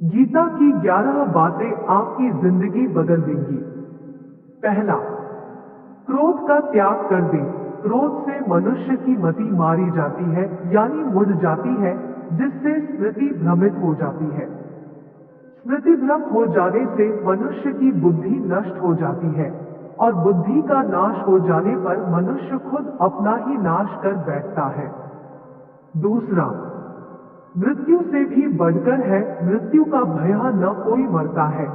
गीता की 11 बातें आपकी जिंदगी बदल देंगी। पहला, क्रोध का त्याग कर दें। क्रोध से मनुष्य की मति मारी जाती है, यानी मुड़ जाती है, जिससे स्मृति भ्रमित हो जाती है। स्मृति भ्रम हो जाने से मनुष्य की बुद्धि नष्ट हो जाती है, और बुद्धि का नाश हो जाने पर मनुष्य खुद अपना ही नाश कर बैठता है। दूसरा, मृत्यु से भी बढ़कर है, मृत्यु का भय न कोई मरता है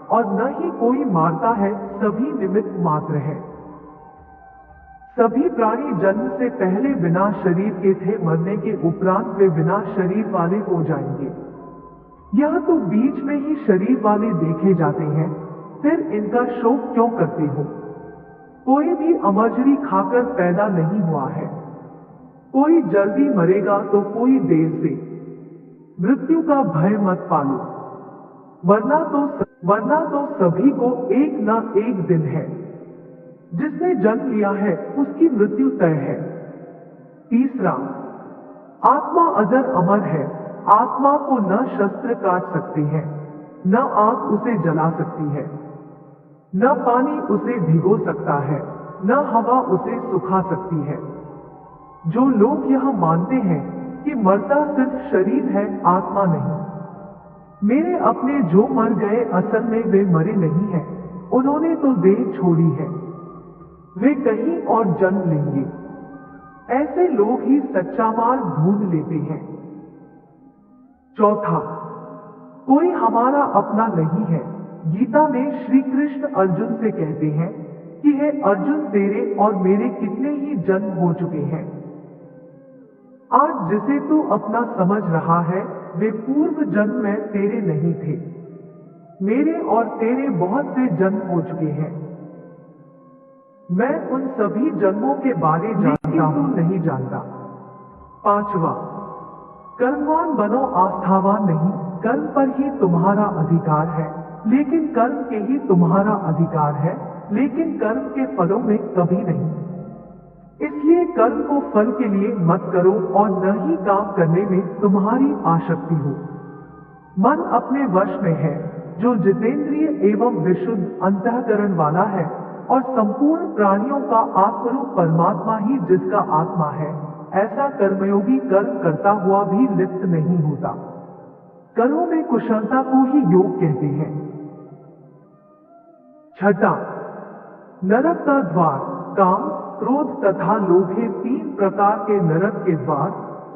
और न ही कोई मारता है, सभी निमित्त मात्र है। सभी प्राणी जन्म से पहले बिना शरीर के थे, मरने के उपरांत वे बिना शरीर वाले हो जाएंगे। यह तो बीच में ही शरीर वाले देखे जाते हैं, फिर इनका शोक क्यों करते हो? कोई भी अमरजरी खाकर पैदा नहीं हुआ है। कोई जल्दी मरेगा तो कोई देर से। मृत्यु का भय मत पालो, वरना तो सभी को एक न एक दिन है। जिसने जन्म लिया है उसकी मृत्यु तय है। तीसरा, आत्मा अजर अमर है। आत्मा को न शस्त्र काट सकते हैं, न आग उसे जला सकती है, न पानी उसे भिगो सकता है, न हवा उसे सुखा सकती है। जो लोग यह मानते हैं कि मरता सिर्फ शरीर है, आत्मा नहीं, मेरे अपने जो मर गए असल में वे मरे नहीं हैं, उन्होंने तो देह छोड़ी है, वे कहीं और जन्म लेंगे। ऐसे लोग ही सच्चा मार्ग ढूंढ लेते हैं। चौथा, कोई हमारा अपना नहीं है। गीता में श्री कृष्ण अर्जुन से कहते हैं कि हे अर्जुन, तेरे और मेरे कितने ही जन्म हो चुके हैं। आज जिसे तू अपना समझ रहा है, वे पूर्व जन्म में तेरे नहीं थे। मेरे और तेरे बहुत से जन्म हो चुके हैं। मैं उन सभी जन्मों के बारे जानता हूं, तू नहीं जानता। पांचवा, कर्मवान बनो, आस्थावान नहीं। कर्म पर ही तुम्हारा अधिकार है, लेकिन कर्म के ही तुम्हारा अधिकार है, लेकिन कर्म के फलों में कभी नहीं। इसलिए कर्म को फल के लिए मत करो और न ही काम करने में तुम्हारी आसक्ति हो। मन अपने वश में है, जो जितेंद्रिय एवं विशुद्ध अंतःकरण वाला है, और संपूर्ण प्राणियों का आत्मरूप परमात्मा ही जिसका आत्मा है, ऐसा कर्मयोगी कर्म करता हुआ भी लिप्त नहीं होता। कर्मों में कुशलता को ही योग कहते हैं। छठा, नरक का द्वार, काम, क्रोध तथा लोभ, तीन प्रकार के नरक के द्वार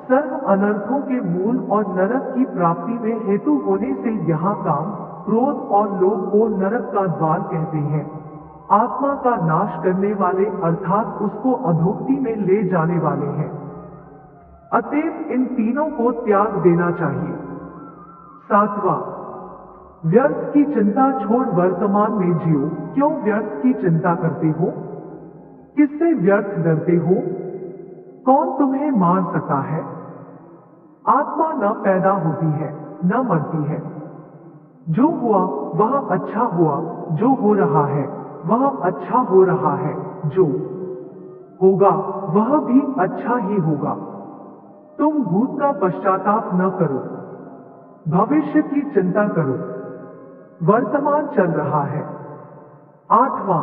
सर्व अनर्थों के मूल और नरक की प्राप्ति में हेतु होने से यहाँ काम, क्रोध और लोभ को नरक का द्वार कहते हैं। आत्मा का नाश करने वाले अर्थात उसको अधोगति में ले जाने वाले हैं। अतएव इन तीनों को त्याग देना चाहिए। सातवां, व्यर्थ की चिंता छोड़ वर्तमान में जियो। क्यों व्यर्थ की चिंता करते हो? किससे व्यर्थ डरते हो? कौन तुम्हें मार सकता है? आत्मा न पैदा होती है, न मरती है। जो हुआ वह अच्छा हुआ, जो हो रहा है वह अच्छा हो रहा है, जो होगा वह भी अच्छा ही होगा। तुम भूत का पश्चाताप न करो, भविष्य की चिंता करो। वर्तमान चल रहा है। आठवां,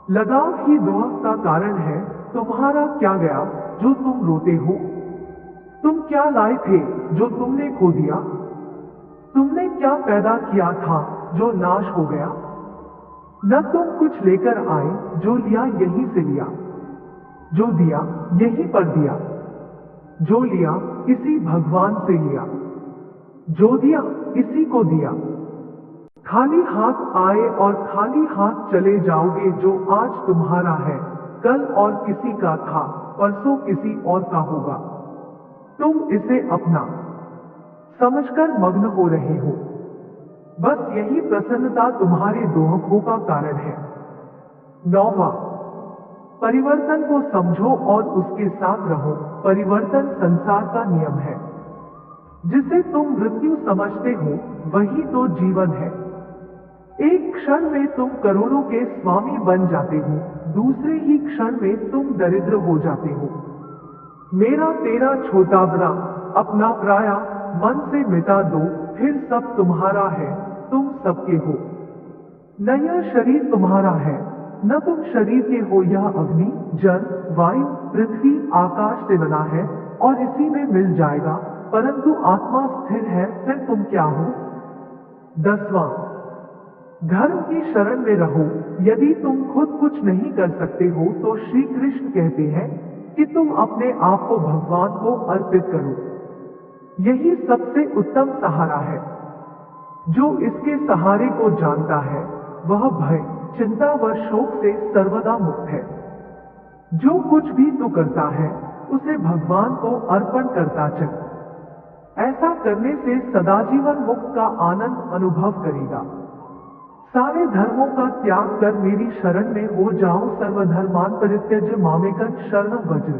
लगाव ही दुख का कारण है। तुम्हारा क्या गया जो तुम रोते हो? तुम क्या लाए थे जो तुमने खो दिया? तुमने क्या पैदा किया था जो नाश हो गया? न तुम कुछ लेकर आए, जो लिया यहीं से लिया, जो दिया यहीं पर दिया, जो लिया इसी भगवान से लिया, जो दिया इसी को दिया। खाली हाथ आए और खाली हाथ चले जाओगे। जो आज तुम्हारा है कल और किसी का था, परसों किसी और का होगा। तुम इसे अपना समझकर मग्न हो रहे हो। बस यही प्रसन्नता तुम्हारे दोहकों का कारण है। नौवां, परिवर्तन को समझो और उसके साथ रहो। परिवर्तन संसार का नियम है। जिसे तुम मृत्यु समझते हो वही तो जीवन है। एक क्षण में तुम करोड़ों के स्वामी बन जाते हो, दूसरे ही क्षण में तुम दरिद्र हो जाते हो। मेरा तेरा छोटा बड़ा, अपना पराया मन से मिटा दो। फिर सब तुम्हारा है, तुम सबके हो। न यह शरीर तुम्हारा है, न तुम शरीर के हो। यह अग्नि, जल, वायु, पृथ्वी, आकाश से बना है और इसी में मिल जाएगा, परंतु आत्मा स्थिर है, फिर तुम क्या हो? 10वां, धर्म की शरण में रहो। यदि तुम खुद कुछ नहीं कर सकते हो तो श्री कृष्ण कहते हैं कि तुम अपने आप को भगवान को अर्पित करो। यही सबसे उत्तम सहारा है। जो इसके सहारे को जानता है वह भय, चिंता व शोक से सर्वदा मुक्त है। जो कुछ भी तू करता है उसे भगवान को अर्पण करता चल। ऐसा करने से सदाजीवन मुक्त का आनंद अनुभव करेगा। सारे धर्मों का त्याग कर मेरी शरण में हो जाओ। सर्वधर्मान परित्यज्य मामेकं शरणं व्रज।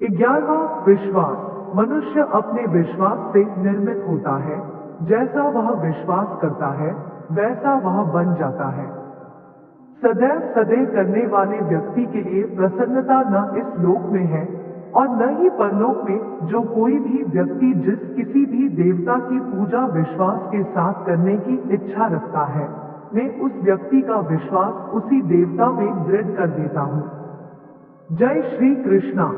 11वां, विश्वास। मनुष्य अपने विश्वास से निर्मित होता है। जैसा वह विश्वास करता है वैसा वह बन जाता है। सदैव सदैव करने वाले व्यक्ति के लिए प्रसन्नता न इस लोक में है और न ही परलोक में। जो कोई भी व्यक्ति जिस किसी भी देवता की पूजा विश्वास के साथ करने की इच्छा रखता है, मैं उस व्यक्ति का विश्वास उसी देवता में दृढ़ कर देता हूँ। जय श्री कृष्णा।